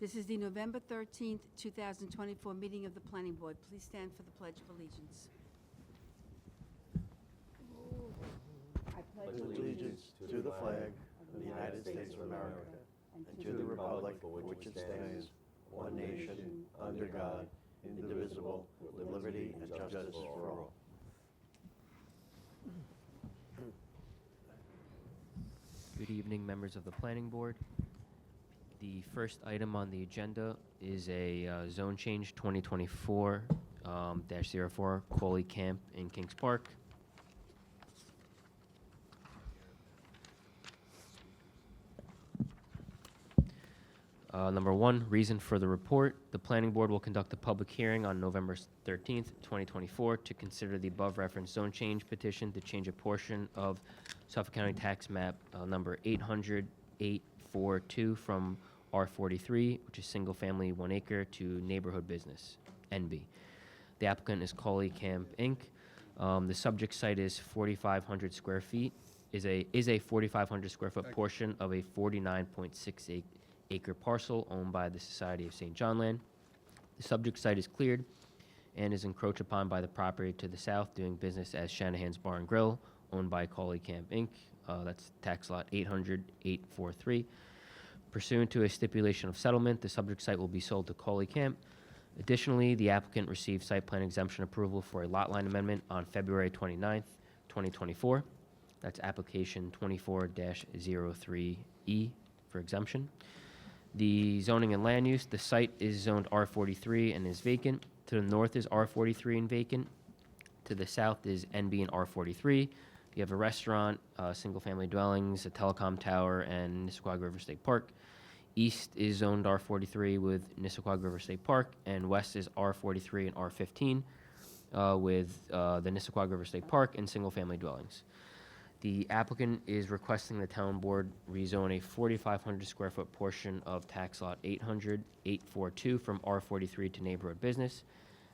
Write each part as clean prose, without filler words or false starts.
This is the November 13th, 2024 meeting of the Planning Board. Please stand for the Pledge of Allegiance. I pledge allegiance to the flag of the United States of America and to the republic for which it stands, one nation, under God, indivisible, with liberty and justice for all. Good evening, members of the Planning Board. The first item on the agenda is a zone change 2024-04 Coley Camp in Kings Park. Number one, reason for the report. The Planning Board will conduct a public hearing on November 13th, 2024 to consider the above referenced zone change petition to change a portion of Suffolk County Tax Map number 800-842 from R43, which is single family 1 acre, to neighborhood business, NB. The applicant is Coley Camp Inc. The subject site is 4,500 square feet, is a 4,500 square foot portion of a 49.6 acre parcel owned by the Society of St. John Land. The subject site is cleared and is encroached upon by the property to the south doing business as Shanahan's Bar and Grill, owned by Coley Camp Inc. That's tax lot 800-843. Pursuant to a stipulation of settlement, the subject site will be sold to Coley Camp. Additionally, the applicant received site plan exemption approval for a lot line amendment on February 29th, 2024. That's application 24-03E for exemption. The zoning and land use, the site is zoned R43 and is vacant. To the north is R43 and vacant. To the south is NB and R43. You have a restaurant, single-family dwellings, a telecom tower, and Nisqually River State Park. East is zoned R43 with Nisqually River State Park, and west is R43 and R15 with the Nisqually River State Park and single-family dwellings. The applicant is requesting the town board rezone a 4,500 square foot portion of tax lot 800-842 from R43 to neighborhood business.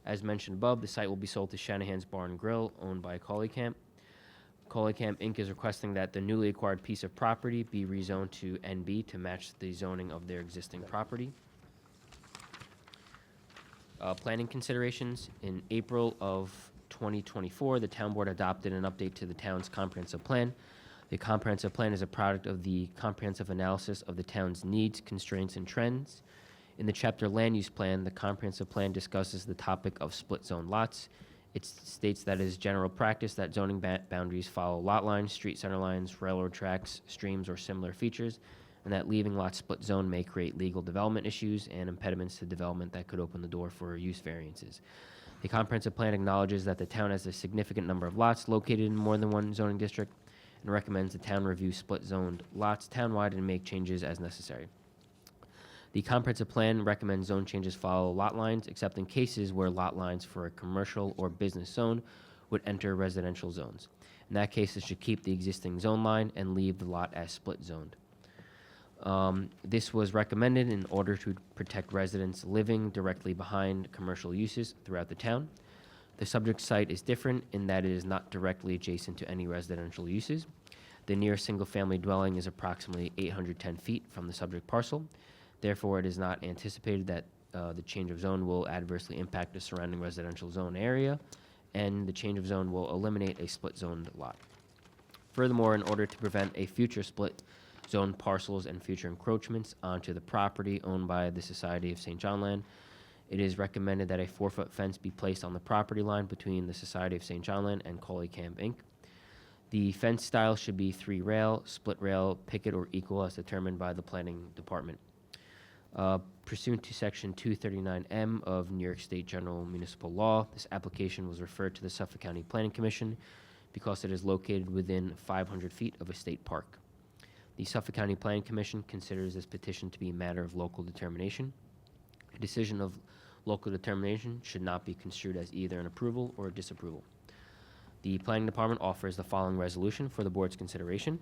As mentioned above, the site will be sold to Shanahan's Bar and Grill, owned by Coley Camp. Coley Camp Inc. is requesting that the newly acquired piece of property be rezoned to NB to match the zoning of their existing property. Planning considerations. In April of 2024, the town board adopted an update to the town's comprehensive plan. The comprehensive plan is a product of the comprehensive analysis of the town's needs, constraints, and trends. In the chapter land use plan, the comprehensive plan discusses the topic of split zone lots. It states that it is general practice that zoning boundaries follow lot lines, street center lines, railroad tracks, streams, or similar features, and that leaving lots split zone may create legal development issues and impediments to development that could open the door for use variances. The comprehensive plan acknowledges that the town has a significant number of lots located in more than one zoning district and recommends the town review split zoned lots townwide and make changes as necessary. The comprehensive plan recommends zone changes follow lot lines, except in cases where lot lines for a commercial or business zone would enter residential zones. In that case, it should keep the existing zone line and leave the lot as split zoned. This was recommended in order to protect residents living directly behind commercial uses throughout the town. The subject site is different in that it is not directly adjacent to any residential uses. The nearest single-family dwelling is approximately 810 feet from the subject parcel. Therefore, it is not anticipated that the change of zone will adversely impact the surrounding residential zone area, and the change of zone will eliminate a split-zoned lot. Furthermore, in order to prevent a future split zone parcels and future encroachments onto the property owned by the Society of St. John Land, it is recommended that a 4-foot fence be placed on the property line between the Society of St. John Land and Coley Camp Inc. The fence style should be 3-rail, split rail, picket, or equal as determined by the planning department. Pursuant to Section 239M of New York State General Municipal Law, this application was referred to the Suffolk County Planning Commission because it is located within 500 feet of a state park. The Suffolk County Planning Commission considers this petition to be a matter of local determination. A decision of local determination should not be construed as either an approval or a disapproval. The Planning Department offers the following resolution for the board's consideration.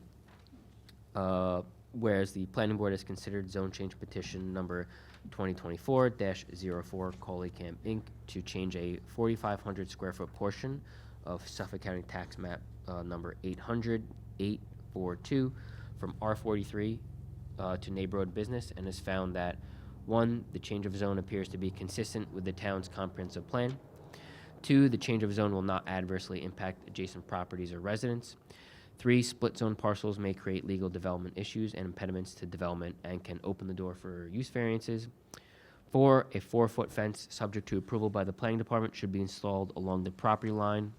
Whereas the Planning Board has considered zone change petition number 2024-04 Coley Camp Inc. to change a 4,500 square foot portion of Suffolk County Tax Map number 800-842 from R43 to neighborhood business, and has found that 1, the change of zone appears to be consistent with the town's comprehensive plan. 2, the change of zone will not adversely impact adjacent properties or residents. 3, split zone parcels may create legal development issues and impediments to development and can open the door for use variances. 4, a 4-foot fence subject to approval by the planning department should be installed along the property line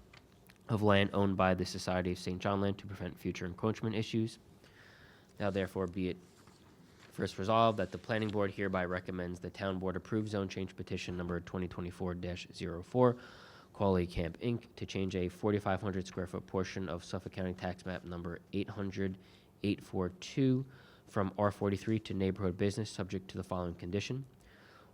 of land owned by the Society of St. John Land to prevent future encroachment issues. Now therefore be it first resolved that the planning board hereby recommends the town board approve zone change petition number 2024-04, Quality Camp Inc., to change a 4,500 square foot portion of Suffolk County Tax Map number 800-842 from R43 to neighborhood business, subject to the following condition.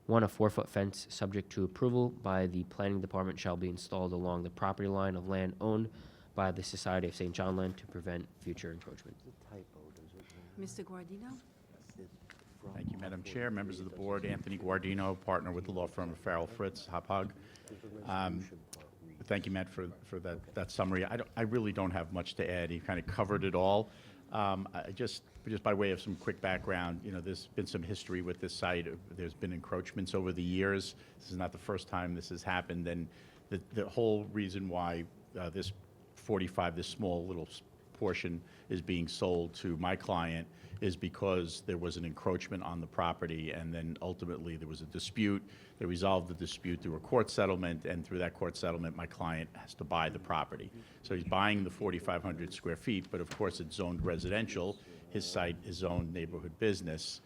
1, a 4-foot fence subject to approval by the planning department shall be installed along the property line of land owned by the Society of St. John Land to prevent future encroachment. Mr. Guardino? Thank you, Madam Chair, members of the board. Anthony Guardino, partner with the law firm of Farrell Fritz, Hauppauge. Thank you, Matt, for that summary. I really don't have much to add. You kind of covered it all. Just by way of some quick background, there's been some history with this site. There's been encroachments over the years. This is not the first time this has happened, and the whole reason why this small little portion is being sold to my client is because there was an encroachment on the property, and then ultimately there was a dispute. They resolved the dispute through a court settlement, and through that court settlement, my client has to buy the property. So he's buying the 4,500 square feet, but of course it's zoned residential. His site is zoned neighborhood business.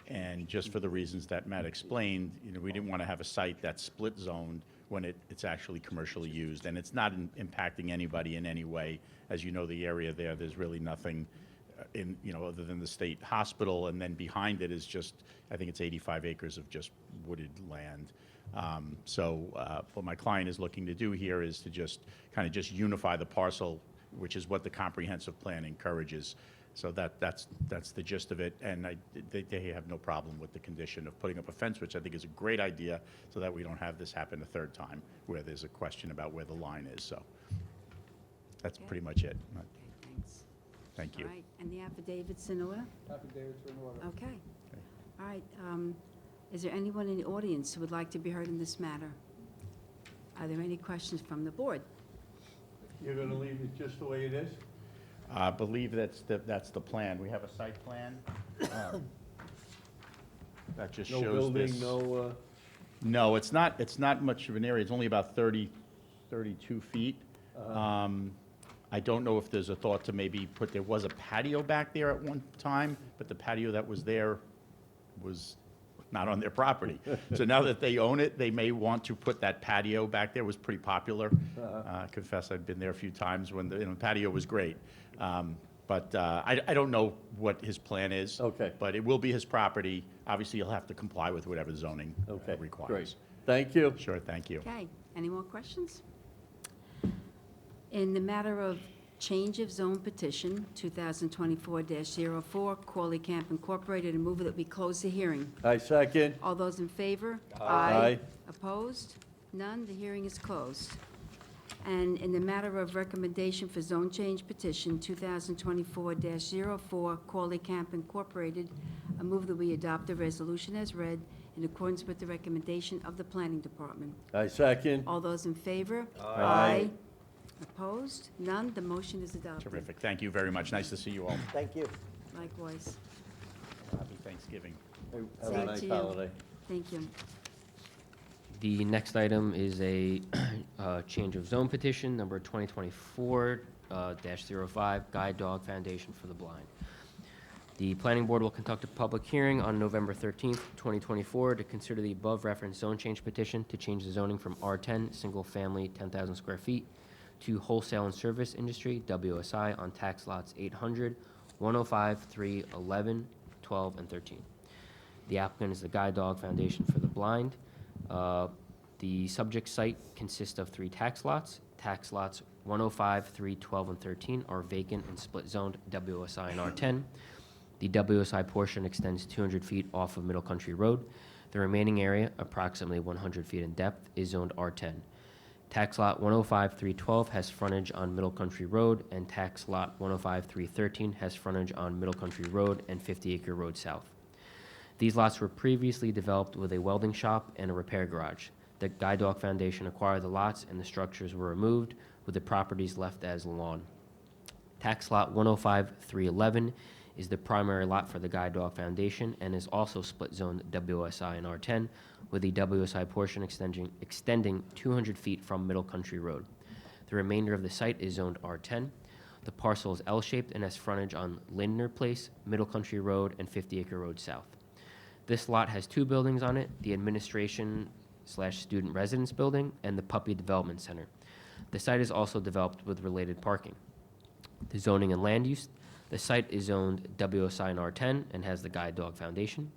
And just for the reasons that Matt explained, we didn't want to have a site that's split zoned when it's actually commercially used. And it's not impacting anybody in any way. As you know, the area there's really nothing other than the state hospital, and then behind it is just, I think it's 85 acres of just wooded land. What my client is looking to do here is to just unify the parcel, which is what the comprehensive plan encourages. So that's the gist of it, and they have no problem with the condition of putting up a fence, which I think is a great idea, so that we don't have this happen a third time, where there's a question about where the line is. So that's Okay. pretty much it. Okay, thanks. Thank you. All right, and the affidavit's in order? Affidavits are in order. Okay. All right, is there anyone in the audience who would like to be heard in this matter? Are there any questions from the board? You're gonna leave it just the way it is? I believe that's the plan. We have a site plan that just No shows this. building, no, No, it's not much of an area. It's only about 32 feet. I don't know if there's a thought to maybe there was a patio back there at one time, but the patio that was there was not on their property. So now that they own it, they may want to put that patio back there. It was pretty popular. I confess I've been there a few times when the patio was great. But I don't know what his plan is. Okay. But it will be his property. Obviously, he'll have to comply with whatever zoning okay, requires. great. Thank you. Sure, thank you. Okay, any more questions? In the matter of change of zone petition, 2024-04, Corley Camp Incorporated, I move that we close the hearing. I second. All those in favor? Aye. Opposed? None, the hearing is closed. And in the matter of recommendation for zone change petition, 2024-04, Corley Camp Incorporated, I move that we adopt the resolution as read in accordance with the recommendation of the Planning Department. I second. All those in favor? Aye. Opposed? None, the motion is adopted. Terrific. Thank you very much. Nice to see you all. Thank you. Likewise. Happy Thanksgiving. Have Same a to nice you. holiday. Thank you. The next item is a change of zone petition, number 2024-05, Guide Dog Foundation for the Blind. The planning board will conduct a public hearing on November 13th, 2024, to consider the above referenced zone change petition to change the zoning from R10, single family, 10,000 square feet, to wholesale and service industry, WSI, on tax lots 800, 105, 3, 11, 12, and 13. The applicant is the Guide Dog Foundation for the Blind. The subject site consists of 3 tax lots. Tax lots 105, 3, 12, and 13 are vacant and split zoned WSI and R10. The WSI portion extends 200 feet off of Middle Country Road. The remaining area, approximately 100 feet in depth, is zoned R10. Tax lot 105, 312 has frontage on Middle Country Road, and tax lot 105, 313 has frontage on Middle Country Road and 50 Acre Road South. These lots were previously developed with a welding shop and a repair garage. The Guide Dog Foundation acquired the lots and the structures were removed, with the properties left as lawn. Tax lot 105-311 is the primary lot for the Guide Dog Foundation and is also split zoned WSI and R10, with the WSI portion extending 200 feet from Middle Country Road. The remainder of the site is zoned R10. The parcel is L-shaped and has frontage on Lindner Place, Middle Country Road, and 50 Acre Road South. This lot has two buildings on it, the administration/student residence building and the Puppy Development Center. The site is also developed with related parking. The zoning and land use, the site is zoned WSI and R10 and has the Guide Dog Foundation.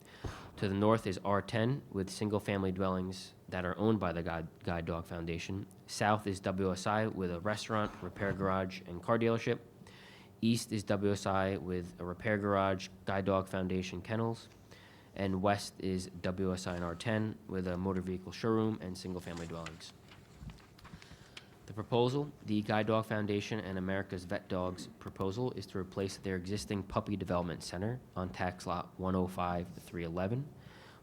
To the north is R10 with single-family dwellings that are owned by the Guide Dog Foundation. South is WSI with a restaurant, repair garage, and car dealership. East is WSI with a repair garage, Guide Dog Foundation kennels. And west is WSI and R10 with a motor vehicle showroom and single-family dwellings. The proposal, the Guide Dog Foundation and America's Vet Dogs proposal is to replace their existing Puppy Development Center on tax lot 105-311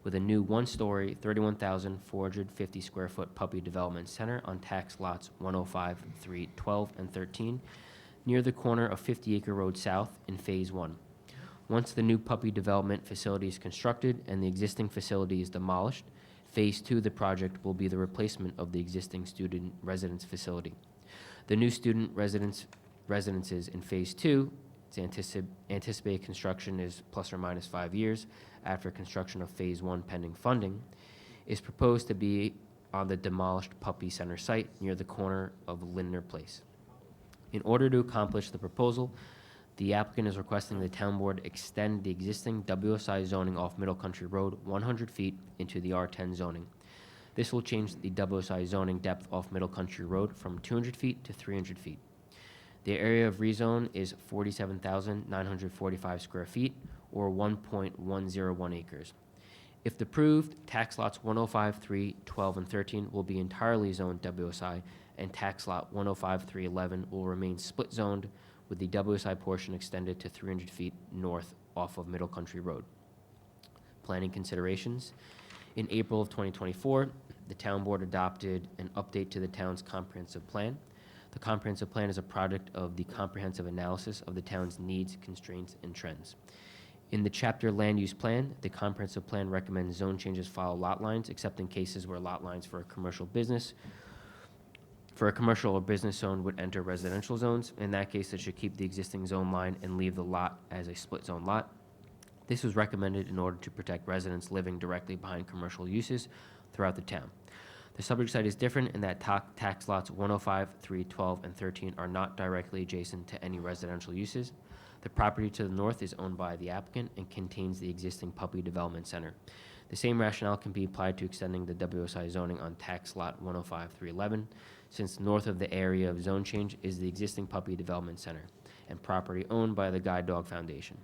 with a new one-story, 31,450 square foot Puppy Development Center on tax lots 105-312 and 13 near the corner of 50 Acre Road South in Phase 1. Once the new puppy development facility is constructed and the existing facility is demolished, Phase 2 of the project will be the replacement of the existing student residence facility. The new student residences in Phase 2, its anticipated construction is plus or minus 5 years after construction of Phase 1 pending funding, is proposed to be on the demolished Puppy Center site near the corner of Lindner Place. In order to accomplish the proposal, the applicant is requesting the town board extend the existing WSI zoning off Middle Country Road 100 feet into the R10 zoning. This will change the WSI zoning depth off Middle Country Road from 200 feet to 300 feet. The area of rezone is 47,945 square feet, or 1.101 acres. If approved, tax lots 105, 3, 12, and 13 will be entirely zoned WSI, and tax lot 105, 3, 11 will remain split zoned, with the WSI portion extended to 300 feet north off of Middle Country Road. Planning considerations. In April of 2024, the town board adopted an update to the town's comprehensive plan. The comprehensive plan is a product of the comprehensive analysis of the town's needs, constraints, and trends. In the chapter land use plan, the comprehensive plan recommends zone changes follow lot lines, except in cases where lot lines for a commercial or business zone would enter residential zones. In that case, it should keep the existing zone line and leave the lot as a split zone lot. This was recommended in order to protect residents living directly behind commercial uses throughout the town. The subject site is different in that tax lots 105, 3, 12, and 13 are not directly adjacent to any residential uses. The property to the north is owned by the applicant and contains the existing Puppy Development Center. The same rationale can be applied to extending the WSI zoning on tax lot 105, 311, since north of the area of zone change is the existing Puppy Development Center and property owned by the Guide Dog Foundation.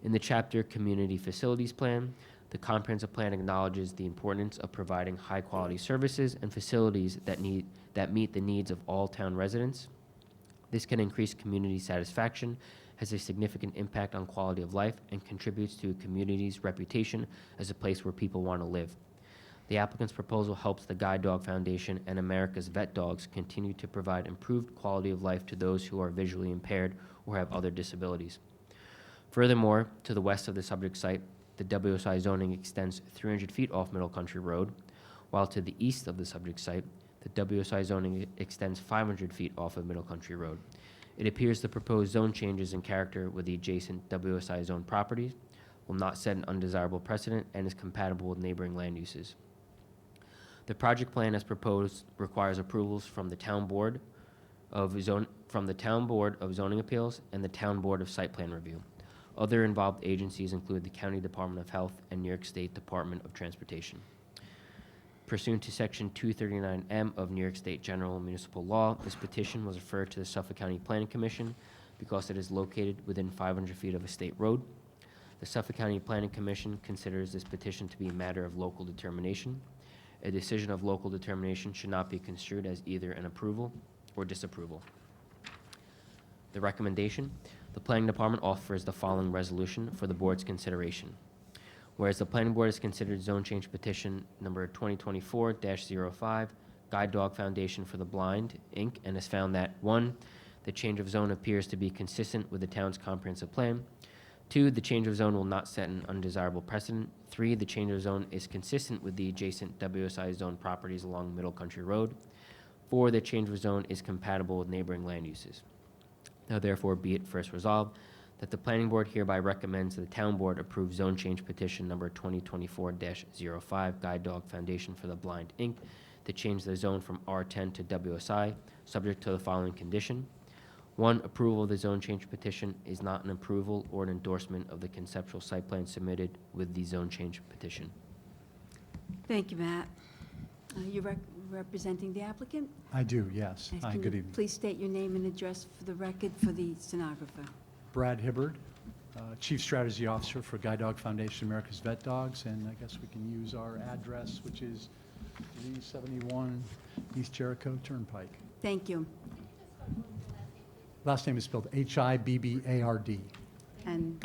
In the chapter Community Facilities Plan, the comprehensive plan acknowledges the importance of providing high-quality services and facilities that meet the needs of all town residents. This can increase community satisfaction, has a significant impact on quality of life, and contributes to a community's reputation as a place where people want to live. The applicant's proposal helps the Guide Dog Foundation and America's Vet Dogs continue to provide improved quality of life to those who are visually impaired or have other disabilities. Furthermore, to the west of the subject site, the WSI zoning extends 300 feet off Middle Country Road, while to the east of the subject site, the WSI zoning extends 500 feet off of Middle Country Road. It appears the proposed zone changes in character with the adjacent WSI zone properties will not set an undesirable precedent and is compatible with neighboring land uses. The project plan as proposed requires approvals from the Town Board of Zoning Appeals and the Town Board of Site Plan Review. Other involved agencies include the County Department of Health and New York State Department of Transportation. Pursuant to Section 239M of New York State General Municipal Law, this petition was referred to the Suffolk County Planning Commission because it is located within 500 feet of a state road. The Suffolk County Planning Commission considers this petition to be a matter of local determination. A decision of local determination should not be construed as either an approval or disapproval. The recommendation, the Planning Department offers the following resolution for the board's consideration. Whereas the planning board has considered zone change petition number 2024-05, Guide Dog Foundation for the Blind, Inc., and has found that, 1, the change of zone appears to be consistent with the town's comprehensive plan. 2, the change of zone will not set an undesirable precedent. 3, the change of zone is consistent with the adjacent WSI zone properties along Middle Country Road. 4, the change of zone is compatible with neighboring land uses. Now therefore be it first resolved that the planning board hereby recommends the town board approve zone change petition number 2024-05, Guide Dog Foundation for the Blind, Inc., to change the zone from R10 to WSI, subject to the following condition. 1, approval of the zone change petition is not an approval or an endorsement of the conceptual site plan submitted with the zone change petition. Thank you, Matt. You representing the applicant? I do, yes. Yes, Hi, can good you evening. Please state your name and address for the record for the stenographer. Brad Hibbard, Chief Strategy Officer for Guide Dog Foundation America's Vet Dogs, and I guess we can use our address, which is 371 East Jericho Turnpike. Thank you. Last name is spelled Hibbard. And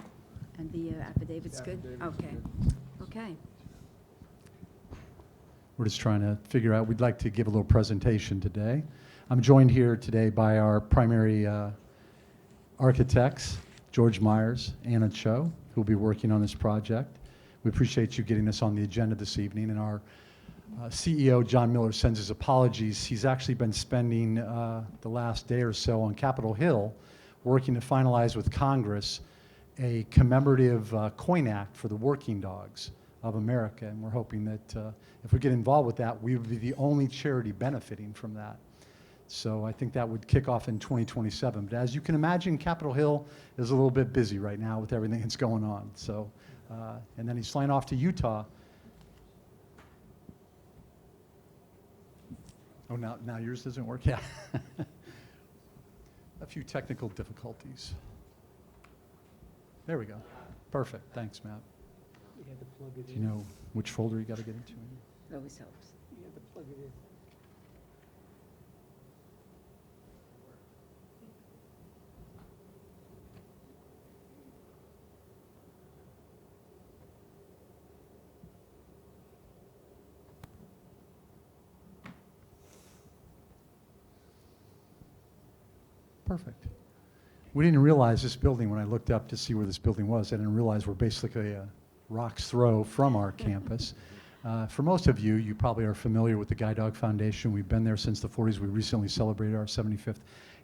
the affidavit's good? Okay. Okay. We're just trying to figure out, we'd like to give a little presentation today. I'm joined here today by our primary architects, George Myers, Anna Cho, who will be working on this project. We appreciate you getting this on the agenda this evening, and our CEO, John Miller, sends his apologies. He's actually been spending the last day or so on Capitol Hill working to finalize with Congress a commemorative coin act for the working dogs of America, and we're hoping that if we get involved with that, we would be the only charity benefiting from that. So I think that would kick off in 2027. But as you can imagine, Capitol Hill is a little bit busy right now with everything that's going on. So, and then he's flying off to Utah. Oh, now yours doesn't work? Yeah. A few technical difficulties. There we go. Perfect. Thanks, Matt. Do you know which folder you got to get into? It always helps. Perfect. We didn't realize this building, when I looked up to see where this building was, I didn't realize we're basically a rock's throw from our campus. For most of you, you probably are familiar with the Guide Dog Foundation. We've been there since the 40s. We recently celebrated our 75th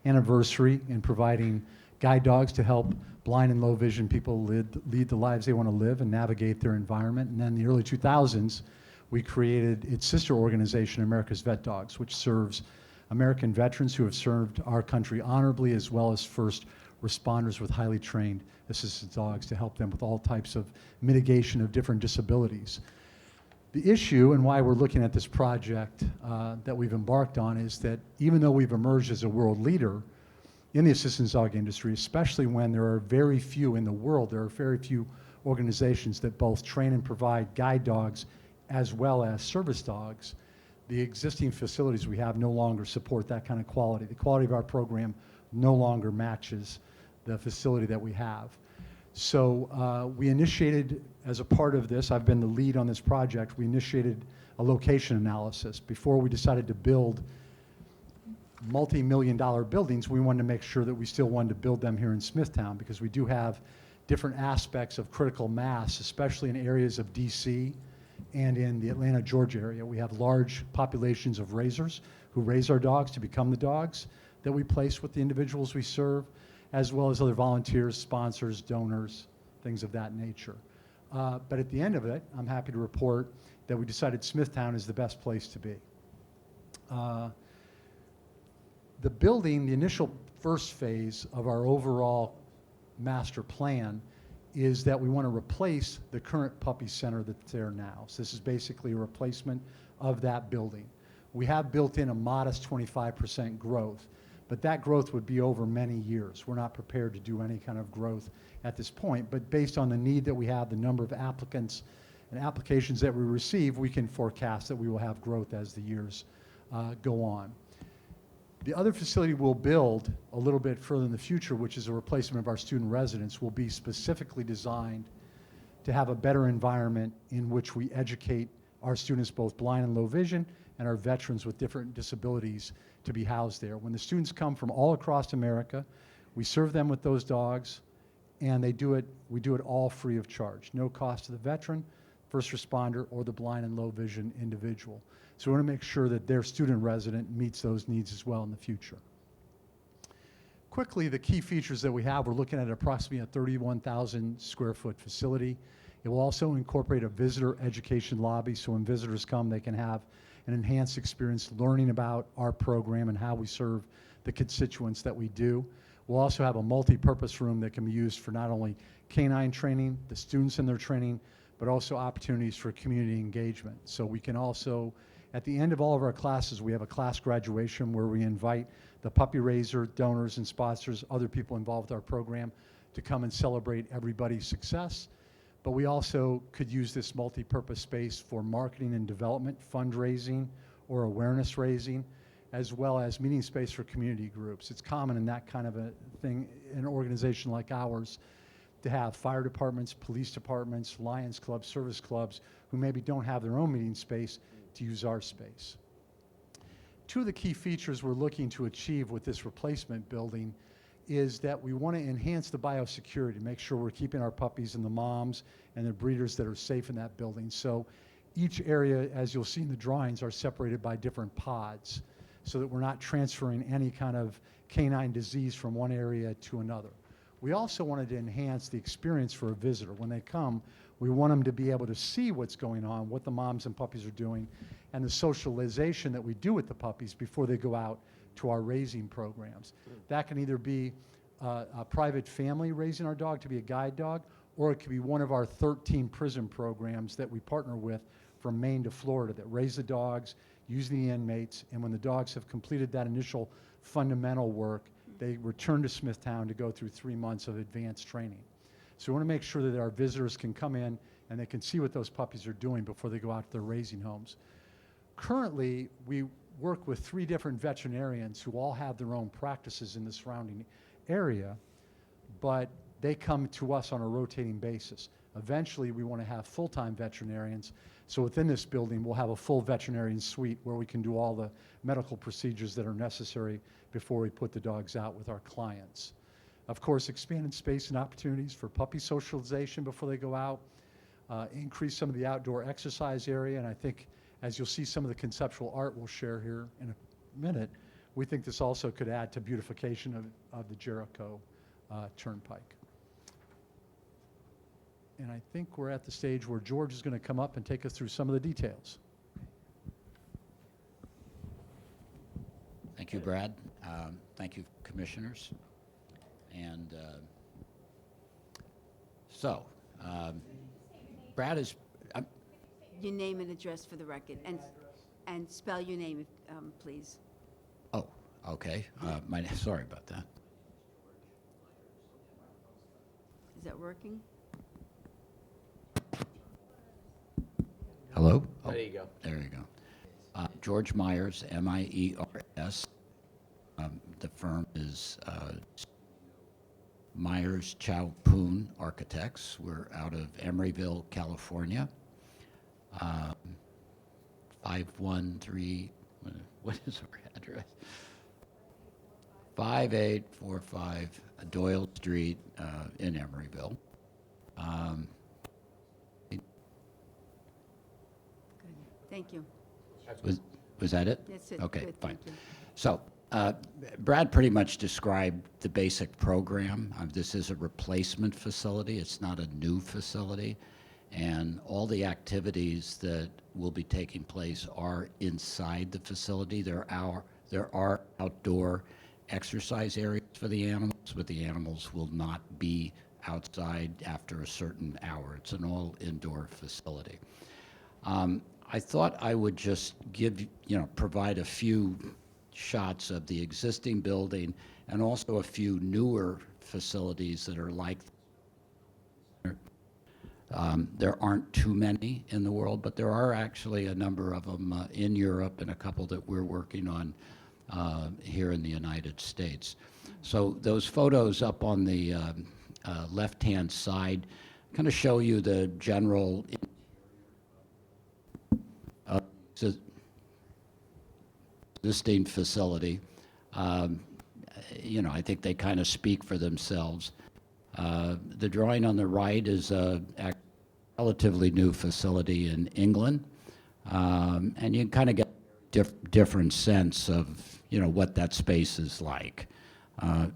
anniversary in providing guide dogs to help blind and low vision people lead the lives they want to live and navigate their environment. And then in the early 2000s, we created its sister organization, America's Vet Dogs, which serves American veterans who have served our country honorably, as well as first responders with highly trained assistance dogs to help them with all types of mitigation of different disabilities. The issue and why we're looking at this project that we've embarked on is that even though we've emerged as a world leader in the assistance dog industry, especially when there are very few in the world, there are very few organizations that both train and provide guide dogs as well as service dogs, the existing facilities we have no longer support that kind of quality. The quality of our program no longer matches the facility that we have. So we initiated, as a part of this, I've been the lead on this project, we initiated a location analysis. Before we decided to build multi-million-dollar buildings, we wanted to make sure that we still wanted to build them here in Smithtown, because we do have different aspects of critical mass, especially in areas of DC and in the Atlanta, Georgia area. We have large populations of raisers who raise our dogs to become the dogs that we place with the individuals we serve, as well as other volunteers, sponsors, donors, things of that nature. But at the end of it, I'm happy to report that we decided Smithtown is the best place to be. The building, the initial first phase of our overall master plan is that we want to replace the current puppy center that's there now. So this is basically a replacement of that building. We have built in a modest 25% growth, but that growth would be over many years. We're not prepared to do any kind of growth at this point, but based on the need that we have, the number of applicants and applications that we receive, we can forecast that we will have growth as the years go on. The other facility we'll build a little bit further in the future, which is a replacement of our student residence, will be specifically designed to have a better environment in which we educate our students, both blind and low vision, and our veterans with different disabilities to be housed there. When the students come from all across America, we serve them with those dogs, and we do it all free of charge. No cost to the veteran, first responder, or the blind and low vision individual. So we want to make sure that their student resident meets those needs as well in the future. Quickly, the key features that we have, we're looking at approximately a 31,000 square foot facility. It will also incorporate a visitor education lobby, so when visitors come, they can have an enhanced experience learning about our program and how we serve the constituents that we do. We'll also have a multi-purpose room that can be used for not only canine training, the students in their training, but also opportunities for community engagement. So we can also, at the end of all of our classes, we have a class graduation where we invite the puppy raiser, donors and sponsors, other people involved with our program to come and celebrate everybody's success. But we also could use this multi-purpose space for marketing and development, fundraising, or awareness raising, as well as meeting space for community groups. It's common in that kind of a thing, in an organization like ours, to have fire departments, police departments, Lions Clubs, service clubs, who maybe don't have their own meeting space to use our space. Two of the key features we're looking to achieve with this replacement building is that we want to enhance the biosecurity, make sure we're keeping our puppies and the moms and the breeders that are safe in that building. So each area, as you'll see in the drawings, are separated by different pods so that we're not transferring any kind of canine disease from one area to another. We also wanted to enhance the experience for a visitor. When they come, we want them to be able to see what's going on, what the moms and puppies are doing, and the socialization that we do with the puppies before they go out to our raising programs. That can either be a private family raising our dog to be a guide dog, or it could be one of our 13 prison programs that we partner with from Maine to Florida that raise the dogs, use the inmates, and when the dogs have completed that initial fundamental work, they return to Smithtown to go through 3 months of advanced training. So we want to make sure that our visitors can come in and they can see what those puppies are doing before they go out to their raising homes. Currently, we work with 3 different veterinarians who all have their own practices in the surrounding area, but they come to us on a rotating basis. Eventually, we want to have full-time veterinarians, so within this building, we'll have a full veterinarian suite where we can do all the medical procedures that are necessary before we put the dogs out with our clients. Of course, expanded space and opportunities for puppy socialization before they go out, increase some of the outdoor exercise area, and I think as you'll see some of the conceptual art we'll share here in a minute, we think this also could add to beautification of the Jericho Turnpike. And I think we're at the stage where George is going to come up and take us through some of the details. Thank you, Brad. Thank you, commissioners. And Brad is, Your name and address for the record, and spell your name, please. oh, okay. Sorry about that. Is that working? Hello? Oh, There you go. there you go. George Myers, M-I-E-R-S. The firm is Myers Chow Poon Architects. We're out of Emeryville, California. 513, what is our address? 5845 Doyle Street in Emeryville. Good. Thank you. Was that it? That's it. Okay, Good, fine. thank you. So, Brad pretty much described the basic program. This is a replacement facility. It's not a new facility. And all the activities that will be taking place are inside the facility. There are outdoor exercise areas for the animals, but the animals will not be outside after a certain hour. It's an all-indoor facility. I thought I would just provide a few shots of the existing building and also a few newer facilities that are like. There aren't too many in the world, but there are actually a number of them in Europe and a couple that we're working on here in the United States. So those photos up on the left-hand side, kind of show you the general existing facility. You know, I think they kind of speak for themselves. The drawing on the right is a relatively new facility in England, and you can kind of get different sense of, you know, what that space is like.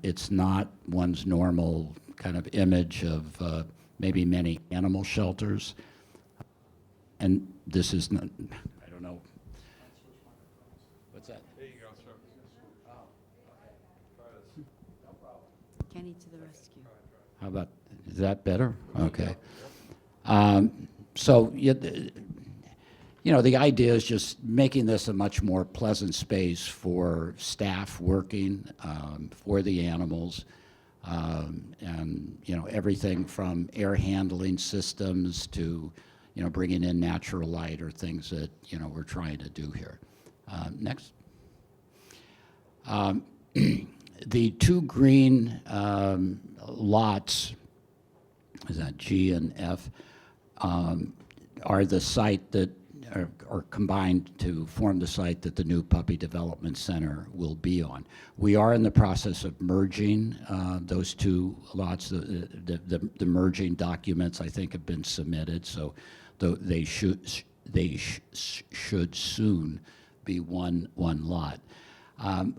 It's not one's normal kind of image of maybe many animal shelters, and this is not, I don't know. What's that? Kenny to the rescue. How about, is that better? Okay. So, you know, the idea is just making this a much more pleasant space for staff working, for the animals, and, you know, everything from air handling systems to, you know, bringing in natural light or things that, you know, we're trying to do here. Next. The two green lots, is that G and F, are the site that are combined to form the site that the new Puppy Development Center will be on. We are in the process of merging those two lots. The merging documents, I think, have been submitted, so they should soon be one lot.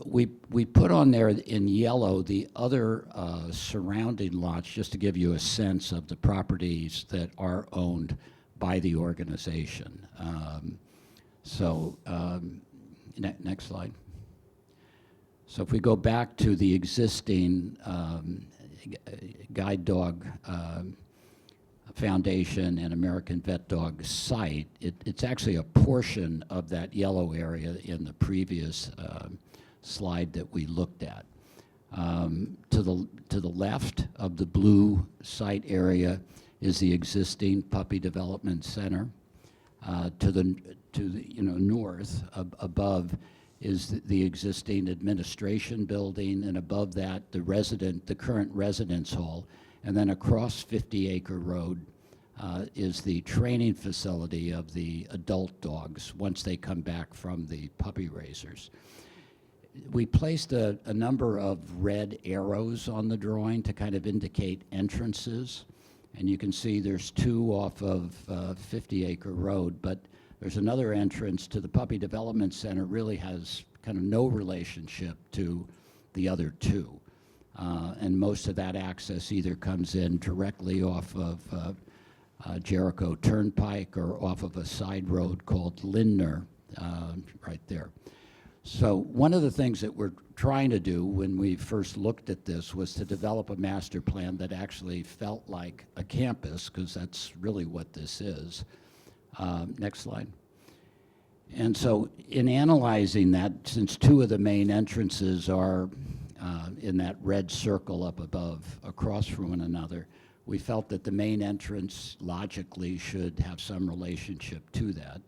We put on there in yellow the other surrounding lots, just to give you a sense of the properties that are owned by the organization. Next slide. So if we go back to the existing Guide Dog Foundation and American Vet Dog site, it's actually a portion of that yellow area in the previous slide that we looked at. To the left of the blue site area is the existing Puppy Development Center. To the north above is the existing administration building, and above that the current residence hall, and then across 50 Acre Road is the training facility of the adult dogs once they come back from the puppy raisers. We placed a number of red arrows on the drawing to kind of indicate entrances. And you can see there's two off of 50 Acre Road, but there's another entrance to the Puppy Development Center, really has kind of no relationship to the other two. And most of that access either comes in directly off of Jericho Turnpike or off of a side road called Lindner, right there. So one of the things that we're trying to do when we first looked at this was to develop a master plan that actually felt like a campus, because that's really what this is. Next slide. And so in analyzing that, since two of the main entrances are in that red circle up above, across from one another, we felt that the main entrance logically should have some relationship to that.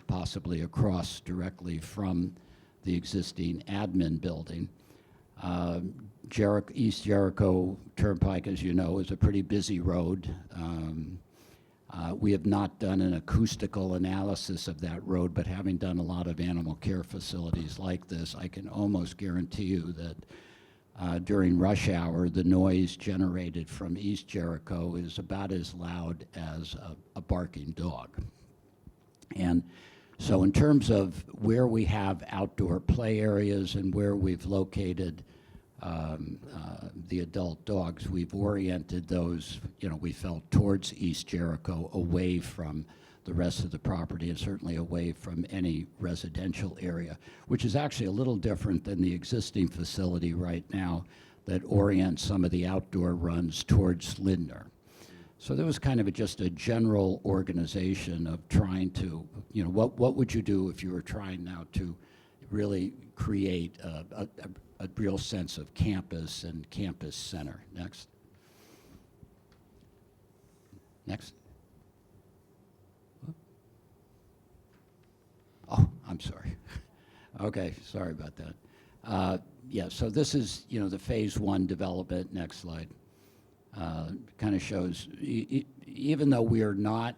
Possibly across directly from the existing admin building. East Jericho Turnpike, as you know, is a pretty busy road. We have not done an acoustical analysis of that road, but having done a lot of animal care facilities like this, I can almost guarantee you that during rush hour, the noise generated from East Jericho is about as loud as a barking dog. And so in terms of where we have outdoor play areas and where we've located the adult dogs, we've oriented those, you know, we felt towards East Jericho, away from the rest of the property and certainly away from any residential area, which is actually a little different than the existing facility right now that orients some of the outdoor runs towards Lindner. So there was kind of just a general organization of trying to, you know, what would you do if you were trying now to really create a real sense of campus and campus center. Next. Next. Oh, I'm sorry. Okay, sorry about that. Yeah, so this is, you know, the phase one development. Next slide. kind of shows, even though we are not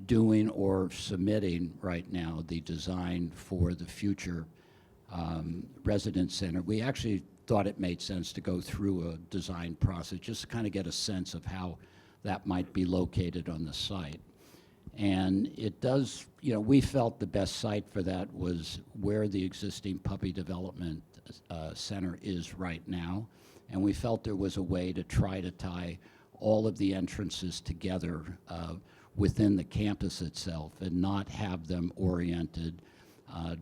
doing or submitting right now the design for the future residence center, we actually thought it made sense to go through a design process just to kind of get a sense of how that might be located on the site. And it does, you know, we felt the best site for that was where the existing puppy development center is right now. And we felt there was a way to try to tie all of the entrances together within the campus itself and not have them oriented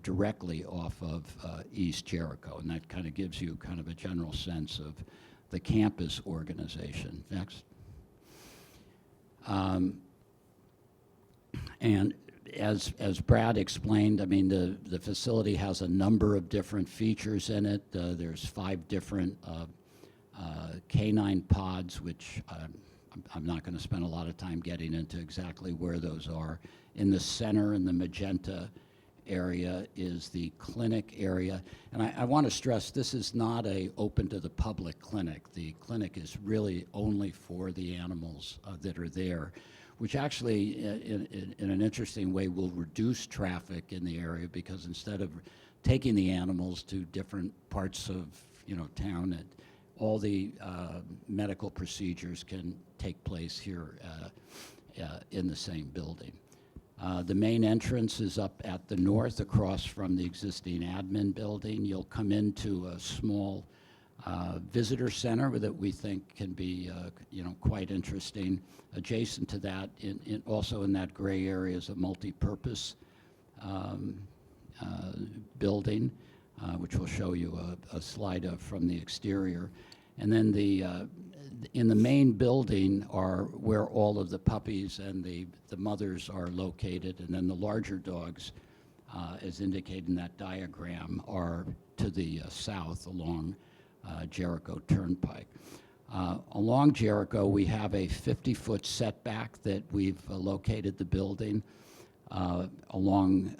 directly off of East Jericho. And that kind of gives you kind of a general sense of the campus organization. Next. And as Brad explained, I mean, the facility has a number of different features in it. There's 5 different canine pods, which I'm not going to spend a lot of time getting into exactly where those are. In the center, in the magenta area, is the clinic area. And I want to stress, this is not a open to the public clinic. The clinic is really only for the animals that are there, which actually, in an interesting way, will reduce traffic in the area, because instead of taking the animals to different parts of, you know, town, all the medical procedures can take place here in the same building. The main entrance is up at the north, across from the existing admin building. You'll come into a small visitor center that we think can be, you know, quite interesting. Adjacent to that, also in that gray area, is a multi-purpose building, which we'll show you a slide of from the exterior. And then in the main building are where all of the puppies and the mothers are located, and then the larger dogs, as indicated in that diagram, are to the south along Jericho Turnpike. Along Jericho, we have a 50-foot setback that we've located the building along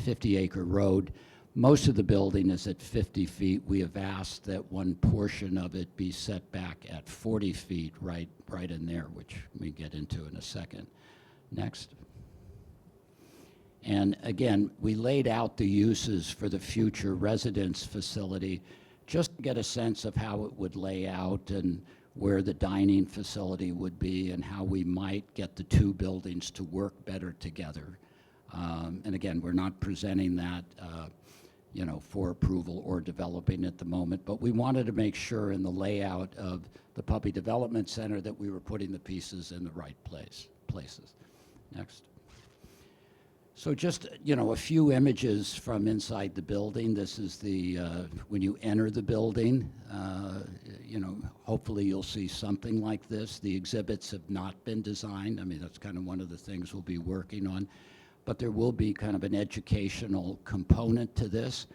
50-acre road. Most of the building is at 50 feet. We have asked that one portion of it be set back at 40 feet, right in there, which we get into in a second. Next. And again, we laid out the uses for the future residence facility just to get a sense of how it would lay out and where the dining facility would be and how we might get the 2 buildings to work better together. And again, we're not presenting that you know, for approval or developing at the moment, but we wanted to make sure in the layout of the Puppy Development Center that we were putting the pieces in the right places. Next. So just, you know, a few images from inside the building. This is the, when you enter the building, you know, hopefully you'll see something like this. The exhibits have not been designed. I mean, that's kind of one of the things we'll be working on. But there will be kind of an educational component to this.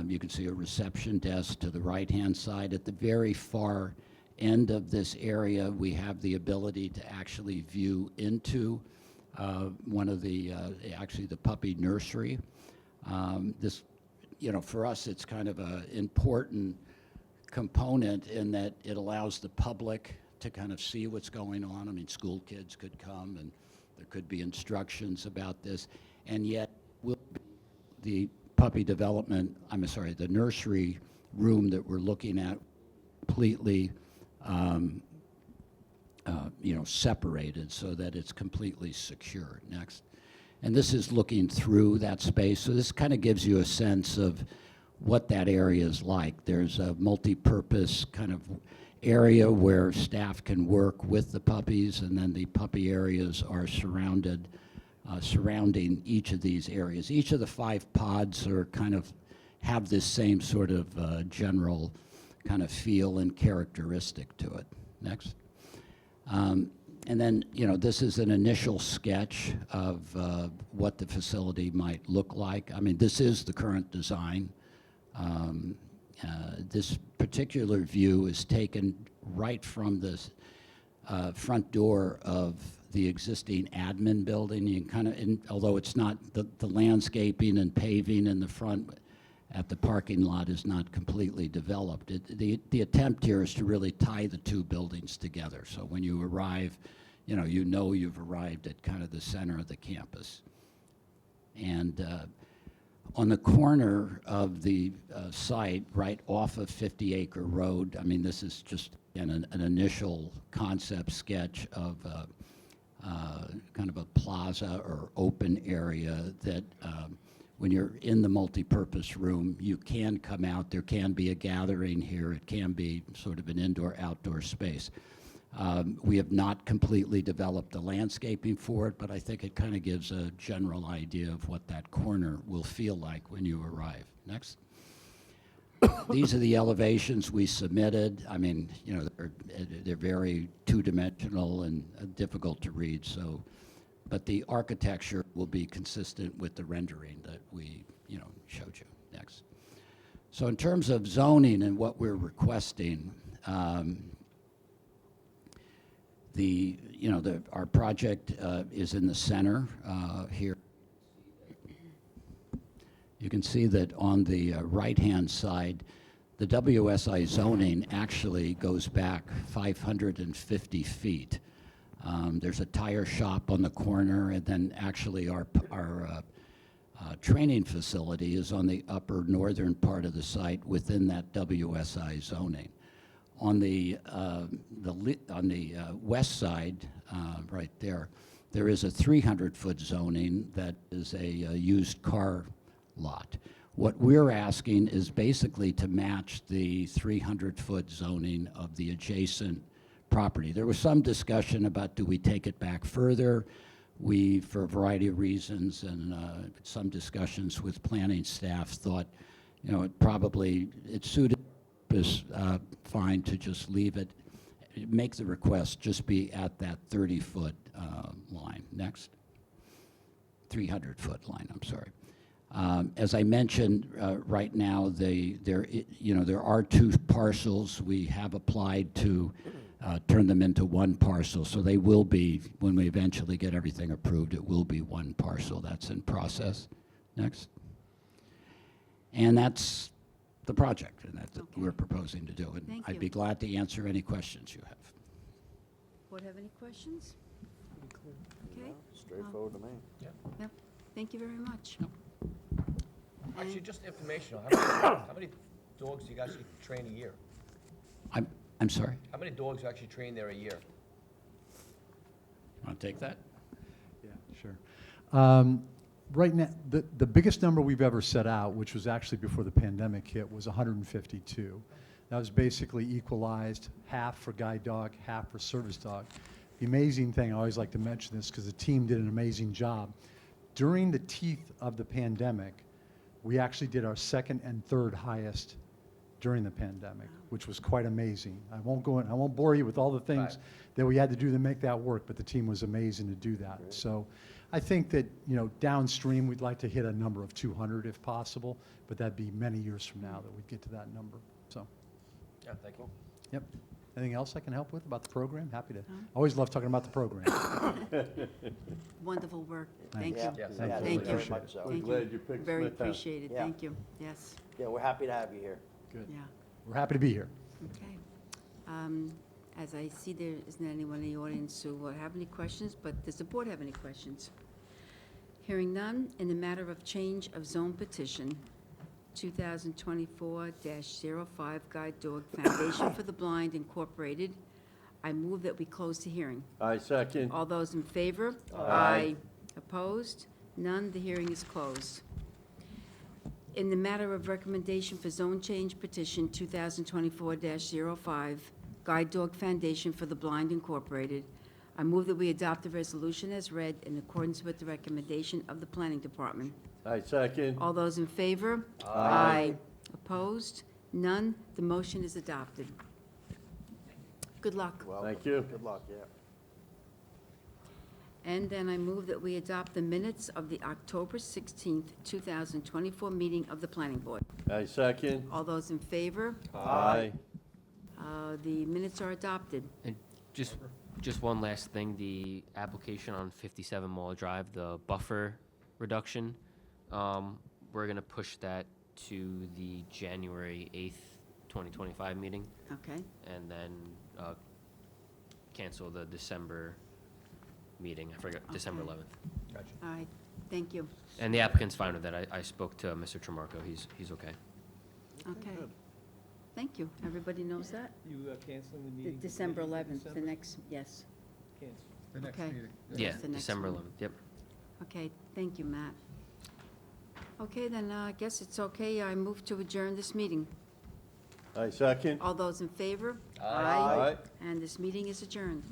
You can see a reception desk to the right-hand side. At the very far end of this area, we have the ability to actually view into one of the, actually the puppy nursery. This, you know, for us, it's kind of an important component in that it allows the public to kind of see what's going on. I mean, school kids could come and there could be instructions about this, and yet the puppy development, I'm sorry, the nursery room that we're looking at completely, you know, separated so that it's completely secure. Next. And this is looking through that space, so this kind of gives you a sense of what that area is like. There's a multi-purpose kind of area where staff can work with the puppies, and then the puppy areas are surrounding each of these areas. Each of the 5 pods are kind of have this same sort of general kind of feel and characteristic to it. Next. And then, you know, this is an initial sketch of what the facility might look like. I mean, this is the current design. This particular view is taken right from the front door of the existing admin building. You can kind of, although it's not the landscaping and paving in the front at the parking lot is not completely developed. The attempt here is to really tie the two buildings together. So when you arrive, you know you've arrived at kind of the center of the campus. And on the corner of the site, right off of 50 Acre Road, I mean, this is just an initial concept sketch of kind of a plaza or open area that when you're in the multipurpose room, you can come out. There can be a gathering here. It can be sort of an indoor-outdoor space. We have not completely developed the landscaping for it, but I think it kind of gives a general idea of what that corner will feel like when you arrive. Next. These are the elevations we submitted. I mean, they're very two-dimensional and difficult to read, so, but the architecture will be consistent with the rendering that we, showed you. Next. So in terms of zoning and what we're requesting, our project is in the center here. You can see that on the right-hand side, the WSI zoning actually goes back 550 feet. There's a tire shop on the corner, and then actually our training facility is on the upper northern part of the site within that WSI zoning. On the west side, right there, there is a 300-foot zoning that is a used car lot. What we're asking is basically to match the 300-foot zoning of the adjacent property. There was some discussion about, do we take it back further? We, for a variety of reasons and some discussions with planning staff, thought, it suited is fine to just leave it, make the request, just be at that 30-foot line. Next. 300-foot line, I'm sorry. As I mentioned, right now, there are two parcels. We have applied to turn them into one parcel, so they will be, when we eventually get everything approved, it will be one parcel. That's in process. Next. And that's the project, and that's what we're proposing to do. And Thank I'd you. be glad to answer any questions you have. Board have any questions? Okay, Straightforward to me. yep, thank you very much. Actually, And- just informational, how many dogs do you actually train a year? I'm sorry? How many dogs you actually train there a year? Want to take that? Yeah, sure. Right now, the biggest number we've ever set out, which was actually before the pandemic hit, was 152. That was basically equalized, half for guide dog, half for service dog. The amazing thing, I always like to mention this because the team did an amazing job. During the teeth of the pandemic, we actually did our second and third highest during the pandemic, which was quite amazing. I won't bore you with all the things Right. that we had to do to make that work, but the team was amazing to do that. So I think that, downstream, we'd like to hit a number of 200 if possible, but that'd be many years from now that we'd get to that number. So, Yeah, thank you. yep. Anything else I can help with about the program? Happy to. Always love talking about the program. Wonderful work, thank Yeah, you. Yes. yeah, Thank very you. much so. We're Thank glad you picked Very Smithtown. appreciated, Yeah. thank you, yes, Yeah, we're happy to have you here. Good. yeah, We're happy to be here. okay. As I see, there isn't anyone in the audience who will have any questions, but does the board have any questions? Hearing none, in the matter of change of zone petition, 2024-05 Guide Dog Foundation for the Blind Incorporated, I move that we close the hearing. I second. All those in favor? Aye. Opposed? None, the hearing is closed. In the matter of recommendation for zone change petition 2024-05, Guide Dog Foundation for the Blind Incorporated, I move that we adopt the resolution as read in accordance with the recommendation of the Planning Department. I second. All those in favor? Aye. Opposed? None, the motion is adopted. Good luck. Welcome. Thank you. Good luck, yeah. And then I move that we adopt the minutes of the October 16th, 2024 meeting of the Planning Board. I second. All those in favor? Aye. The minutes are adopted. And just one last thing, the application on 57 Mall Drive, the buffer reduction, we're gonna push that to the January 8th, 2025 meeting, Okay, and then cancel the December meeting. I forgot, December Okay. 11th. Gotcha. all right, thank you. And the applicant's fine with that. I spoke to Mr. Tramarko. He's okay. Okay. Thank you. Everybody knows that? You canceling the The meeting? December 11th, the December? next, yes. Cancel. The next Okay. meeting. Yeah, That's the next December one. 11th, yep. Okay, thank you, Matt. Okay, then I guess it's okay. I move to adjourn this meeting. I second. All those in favor? Aye. And this meeting is adjourned.